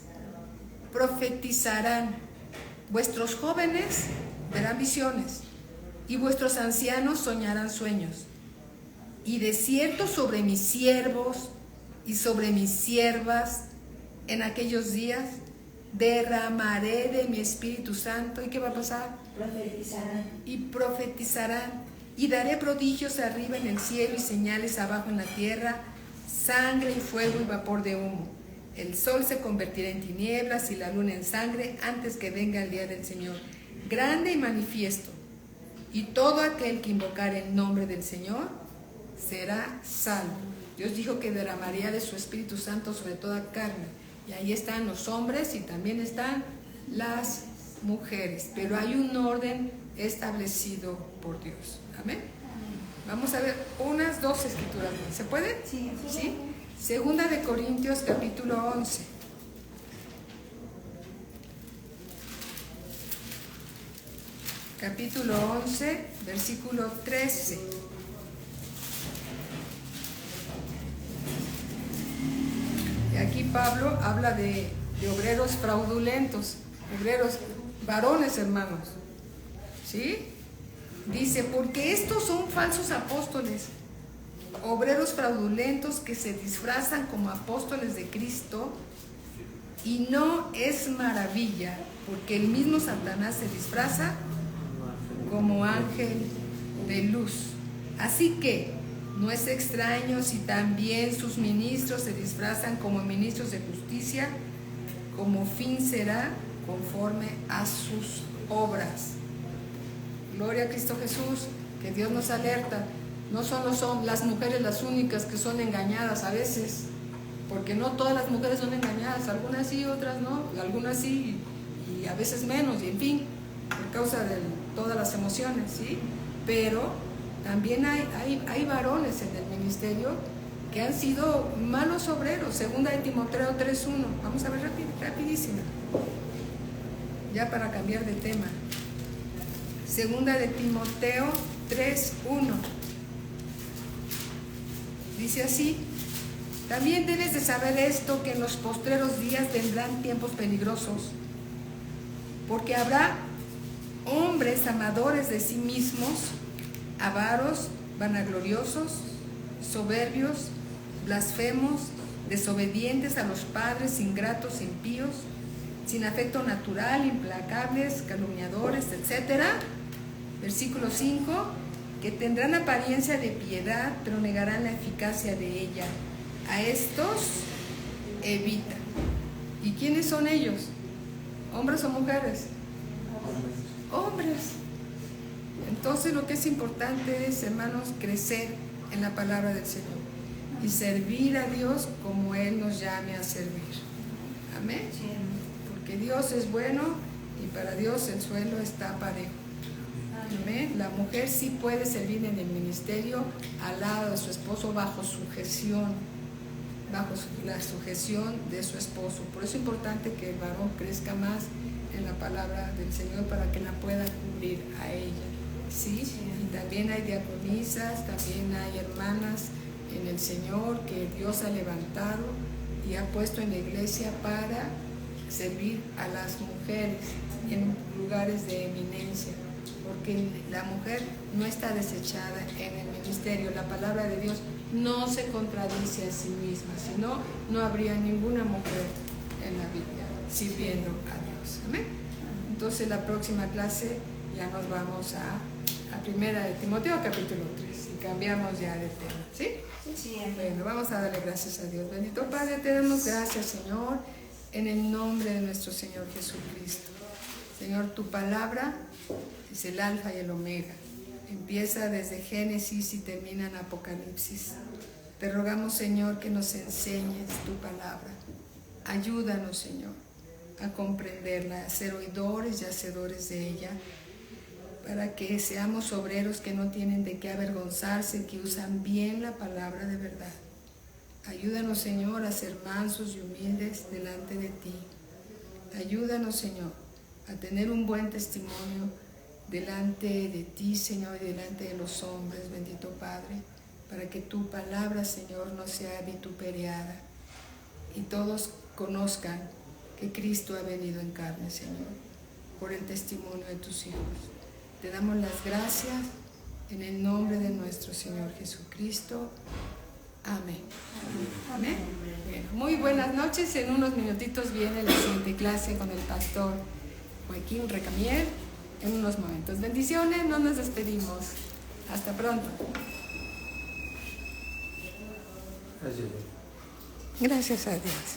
profetizarán, vuestros jóvenes verán visiones, y vuestros ancianos soñarán sueños. Y de cierto sobre mis siervos y sobre mis siervas en aquellos días derramaré de mi Espíritu Santo. ¿Y qué va a pasar? Profetizarán. Y profetizarán. Y daré prodigios arriba en el cielo y señales abajo en la tierra, sangre y fuego y vapor de humo. El sol se convertirá en tinieblas y la luna en sangre antes que venga el día del Señor, grande y manifiesto. Y todo aquel que invocare el nombre del Señor será salvo. Dios dijo que derramaría de su Espíritu Santo sobre toda carne. Y ahí están los hombres y también están las mujeres. Pero hay un orden establecido por Dios. Amén. Vamos a ver unas 2 escrituras. ¿Se puede? Sí. ¿Sí? Segunda de Corintios capítulo 11. Capítulo 11, versículo 13. Y aquí Pablo habla de obreros fraudulentos, obreros varones, hermanos. ¿Sí? Dice, porque estos son falsos apóstoles, obreros fraudulentos que se disfrazan como apóstoles de Cristo, y no es maravilla, porque el mismo Satanás se disfraza como ángel de luz. Así que no es extraño si también sus ministros se disfrazan como ministros de justicia, como fin será conforme a sus obras. Gloria a Cristo Jesús, que Dios nos alerta. No son las mujeres las únicas que son engañadas a veces, porque no todas las mujeres son engañadas, algunas sí, otras no, algunas sí y a veces menos, y en fin, por causa de todas las emociones, ¿sí? Pero también hay varones en el ministerio que han sido malos obreros. Segunda de Timoteo 3:1. Vamos a ver rapidísimo, ya para cambiar de tema. Segunda de Timoteo 3:1. Dice así: también debes de saber esto, que en los postreros días vendrán tiempos peligrosos, porque habrá hombres amadores de sí mismos, avaros, vanagloriosos, soberbios, blasfemos, desobedientes a los padres, ingratos, impíos, sin afecto natural, implacables, calumniadores, etc. Versículo 5, que tendrán apariencia de piedad, pero negarán la eficacia de ella. A estos evita. ¿Y quiénes son ellos? ¿Hombres o mujeres? Hombres. Entonces lo que es importante es, hermanos, crecer en la palabra del Señor y servir a Dios como Él nos llame a servir. Amén. Porque Dios es bueno y para Dios el suelo está parejo. Amén. La mujer sí puede servir en el ministerio al lado de su esposo, bajo sujeción, bajo la sujeción de su esposo. Por eso es importante que el varón crezca más en la palabra del Señor para que la pueda cubrir a ella. ¿Sí? Y también hay diaconisas, también hay hermanas en el Señor que Dios ha levantado y ha puesto en la iglesia para servir a las mujeres en lugares de eminencia. porque la mujer no está desechada en el ministerio. La palabra de Dios no se contradice a sí misma, si no, no habría ninguna mujer en la Biblia sirviendo a Dios. Amén. Entonces la próxima clase ya nos vamos a Primera de Timoteo capítulo 3 y cambiamos ya de tema, ¿sí? Sí. Bueno, vamos a darle gracias a Dios. Bendito Padre, te damos gracias, Señor, en el nombre de nuestro Señor Jesucristo. Señor, tu palabra es el alfa y el omega. Empieza desde Génesis y termina en Apocalipsis. Te rogamos, Señor, que nos enseñes tu palabra. Ayúdanos, Señor, a comprenderla, a ser oidores y hacedores de ella, para que seamos obreros que no tienen de qué avergonzarse, que usan bien la palabra de verdad. Ayúdanos, Señor, a ser mansos y humildes delante de ti. Ayúdanos, Señor, a tener un buen testimonio delante de ti, Señor, y delante de los hombres, bendito Padre, para que tu palabra, Señor, no sea vituperiada y todos conozcan que Cristo ha venido en carne, Señor, por el testimonio de tus hijos. Te damos las gracias en el nombre de nuestro Señor Jesucristo. Amén. Amén. Bueno, muy buenas noches. En unos minutitos viene la siguiente clase con el pastor Joaquín Recamier. En unos momentos. Bendiciones, no nos despedimos. Hasta pronto. Gracias. Gracias a Dios.